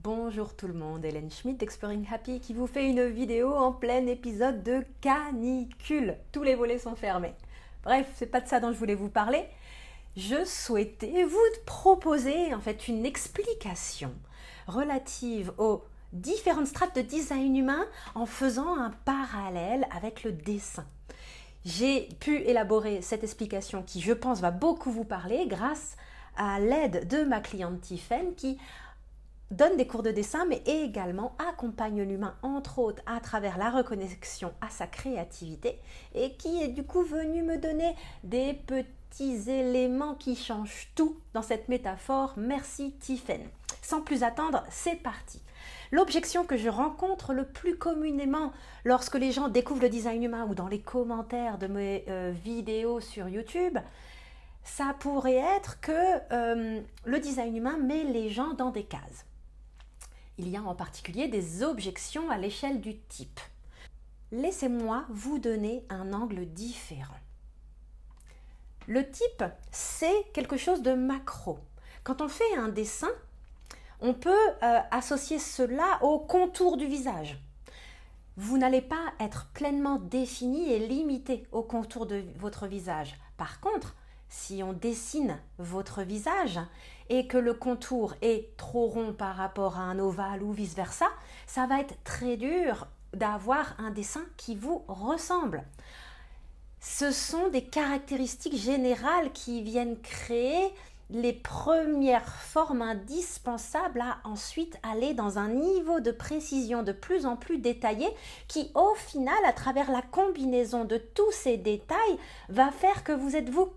Bonjour tout le monde, Hélène Schmidt d'Exploring Happy qui vous fait une vidéo en plein épisode de canicule. Tous les volets sont fermés. Bref, c'est pas de ça dont je voulais vous parler. Je souhaitais vous proposer en fait une explication relative aux différentes strates de design humain en faisant un parallèle avec le dessin. J'ai pu élaborer cette explication qui, je pense, va beaucoup vous parler grâce à l'aide de ma cliente Tiffaine qui donne des cours de dessin, mais également accompagne l'humain, entre autres, à travers la reconnexion à sa créativité et qui est du coup venue me donner des petits éléments qui changent tout dans cette métaphore. Merci Tiffaine. Sans plus attendre, c'est parti. L'objection que je rencontre le plus communément lorsque les gens découvrent le design humain ou dans les commentaires de mes vidéos sur YouTube, ça pourrait être que le design humain met les gens dans des cases. Il y a en particulier des objections à l'échelle du type. Laissez-moi vous donner un angle différent. Le type, c'est quelque chose de macro. Quand on fait un dessin, on peut associer cela au contour du visage. Vous n'allez pas être pleinement défini et limité au contour de votre visage. Par contre, si on dessine votre visage et que le contour est trop rond par rapport à un ovale ou vice-versa, ça va être très dur d'avoir un dessin qui vous ressemble. Ce sont des caractéristiques générales qui viennent créer les premières formes indispensables à ensuite aller dans un niveau de précision de plus en plus détaillé qui, au final, à travers la combinaison de tous ces détails, va faire que vous êtes vous.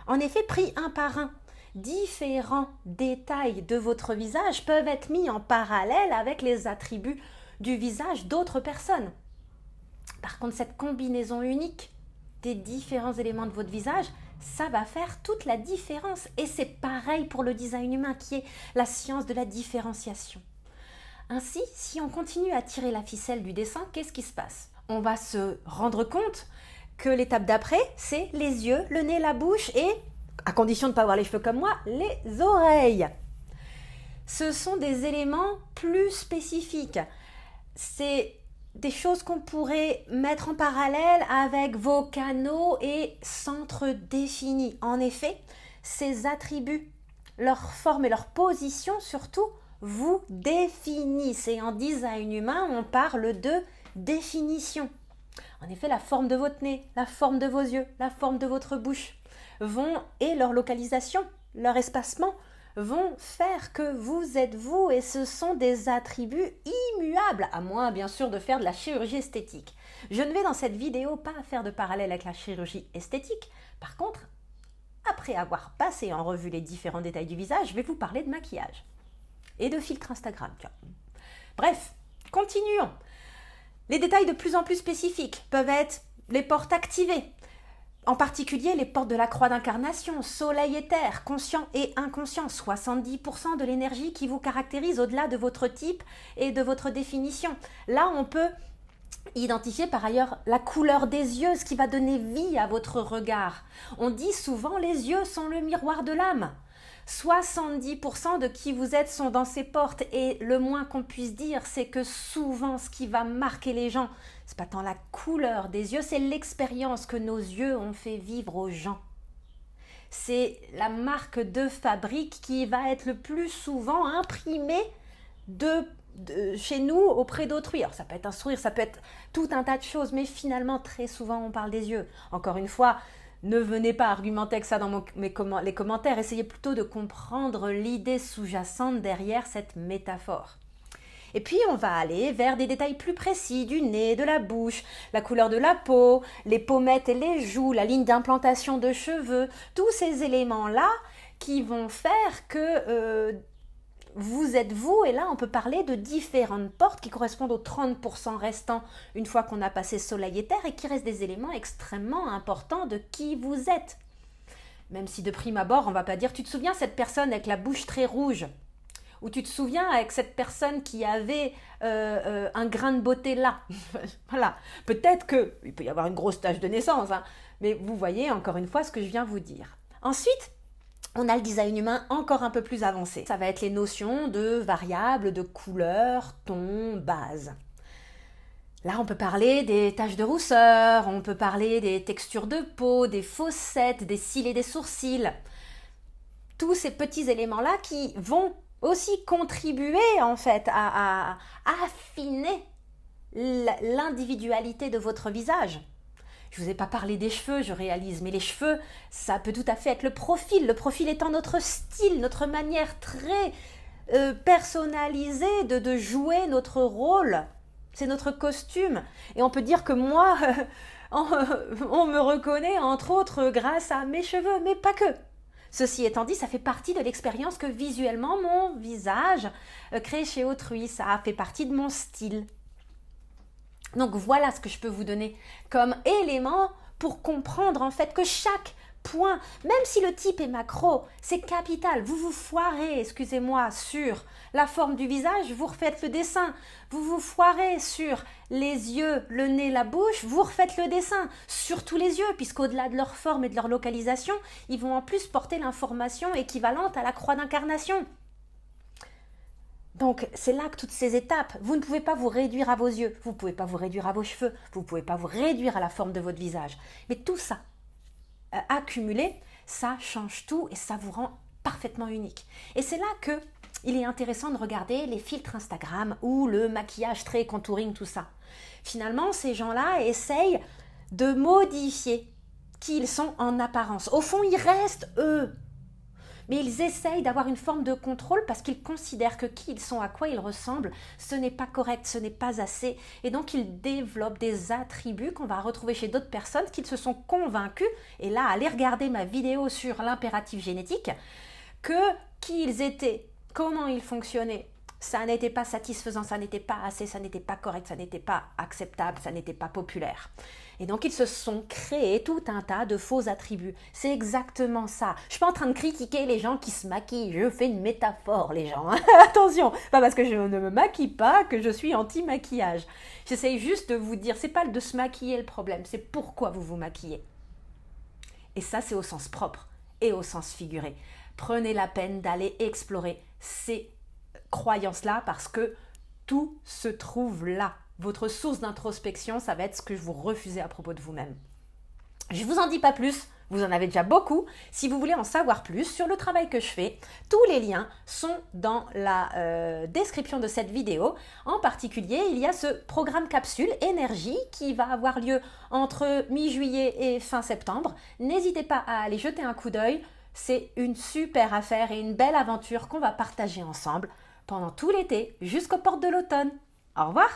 En effet, pris un par un, différents détails de votre visage peuvent être mis en parallèle avec les attributs du visage d'autres personnes. Par contre, cette combinaison unique des différents éléments de votre visage, ça va faire toute la différence. Et c'est pareil pour le design humain qui est la science de la différenciation. Ainsi, si on continue à tirer la ficelle du dessin, qu'est-ce qui se passe? On va se rendre compte que l'étape d'après, c'est les yeux, le nez, la bouche et, à condition de ne pas avoir les cheveux comme moi, les oreilles. Ce sont des éléments plus spécifiques. C'est des choses qu'on pourrait mettre en parallèle avec vos canaux et centres définis. En effet, ces attributs, leur forme et leur position surtout, vous définissent. Et en design humain, on parle de définition. En effet, la forme de votre nez, la forme de vos yeux, la forme de votre bouche et leur localisation, leur espacement vont faire que vous êtes vous et ce sont des attributs immuables, à moins bien sûr de faire de la chirurgie esthétique. Je ne vais dans cette vidéo pas faire de parallèle avec la chirurgie esthétique. Par contre, après avoir passé en revue les différents détails du visage, je vais vous parler de maquillage et de filtre Instagram. Tiens. Bref, continuons. Les détails de plus en plus spécifiques peuvent être les portes activées, en particulier les portes de la croix d'incarnation, soleil et terre, conscient et inconscient, 70% de l'énergie qui vous caractérise au-delà de votre type et de votre définition. Là, on peut identifier par ailleurs la couleur des yeux, ce qui va donner vie à votre regard. On dit souvent les yeux sont le miroir de l'âme. 70% de qui vous êtes sont dans ces portes et le moins qu'on puisse dire, c'est que souvent ce qui va marquer les gens, c'est pas tant la couleur des yeux, c'est l'expérience que nos yeux ont fait vivre aux gens. C'est la marque de fabrique qui va être le plus souvent imprimée chez nous auprès d'autrui. Alors ça peut être un sourire, ça peut être tout un tas de choses, mais finalement très souvent on parle des yeux. Encore une fois, ne venez pas argumenter avec ça dans les commentaires, essayez plutôt de comprendre l'idée sous-jacente derrière cette métaphore. Et puis on va aller vers des détails plus précis du nez, de la bouche, la couleur de la peau, les pommettes et les joues, la ligne d'implantation de cheveux, tous ces éléments-là qui vont faire que vous êtes vous, et là on peut parler de différentes portes qui correspondent aux 30% restants une fois qu'on a passé soleil et terre et qui restent des éléments extrêmement importants de qui vous êtes. Même si de prime abord on ne va pas dire tu te souviens cette personne avec la bouche très rouge, ou tu te souviens avec cette personne qui avait un grain de beauté là. Voilà, peut-être qu'il peut y avoir une grosse tache de naissance, hein, mais vous voyez encore une fois ce que je viens vous dire. Ensuite, on a le design humain encore un peu plus avancé. Ça va être les notions de variables, de couleurs, ton, base. Là, on peut parler des taches de rousseur, on peut parler des textures de peau, des fossettes, des cils et des sourcils. Tous ces petits éléments-là qui vont aussi contribuer en fait à affiner l'individualité de votre visage. Je ne vous ai pas parlé des cheveux, je réalise, mais les cheveux, ça peut tout à fait être le profil. Le profil étant notre style, notre manière très personnalisée de jouer notre rôle. C'est notre costume. Et on peut dire que moi, on me reconnaît entre autres grâce à mes cheveux, mais pas que. Ceci étant dit, ça fait partie de l'expérience que visuellement mon visage crée chez autrui. Ça fait partie de mon style. Donc voilà ce que je peux vous donner comme élément pour comprendre en fait que chaque point, même si le type est macro, c'est capital. Vous vous foirez, excusez-moi, sur la forme du visage, vous refaites le dessin. Vous vous foirez sur les yeux, le nez, la bouche, vous refaites le dessin. Surtout les yeux, puisqu'au-delà de leur forme et de leur localisation, ils vont en plus porter l'information équivalente à la croix d'incarnation. Donc, c'est là que toutes ces étapes, vous ne pouvez pas vous réduire à vos yeux, vous ne pouvez pas vous réduire à vos cheveux, vous ne pouvez pas vous réduire à la forme de votre visage. Mais tout ça, accumulé, ça change tout et ça vous rend parfaitement unique. Et c'est là que il est intéressant de regarder les filtres Instagram ou le maquillage très contouring, tout ça. Finalement, ces gens-là essayent de modifier qui ils sont en apparence. Au fond, ils restent eux. Mais ils essayent d'avoir une forme de contrôle parce qu'ils considèrent que qui ils sont, à quoi ils ressemblent, ce n'est pas correct, ce n'est pas assez. Et donc, ils développent des attributs qu'on va retrouver chez d'autres personnes qui se sont convaincus, et là, allez regarder ma vidéo sur l'impératif génétique, que qui ils étaient, comment ils fonctionnaient, ça n'était pas satisfaisant, ça n'était pas assez, ça n'était pas correct, ça n'était pas acceptable, ça n'était pas populaire. Et donc, ils se sont créés tout un tas de faux attributs. C'est exactement ça. Je ne suis pas en train de critiquer les gens qui se maquillent. Je fais une métaphore, les gens. Attention, pas parce que je ne me maquille pas que je suis anti-maquillage. J'essaye juste de vous dire, c'est pas de se maquiller le problème, c'est pourquoi vous vous maquillez. Et ça, c'est au sens propre et au sens figuré. Prenez la peine d'aller explorer ces croyances-là parce que tout se trouve là. Votre source d'introspection, ça va être ce que vous refusez à propos de vous-même. Je ne vous en dis pas plus, vous en avez déjà beaucoup. Si vous voulez en savoir plus sur le travail que je fais, tous les liens sont dans la description de cette vidéo. En particulier, il y a ce programme capsule énergie qui va avoir lieu entre mi-juillet et fin septembre. N'hésitez pas à aller jeter un coup d'œil. C'est une super affaire et une belle aventure qu'on va partager ensemble pendant tout l'été jusqu'aux portes de l'automne. Au revoir!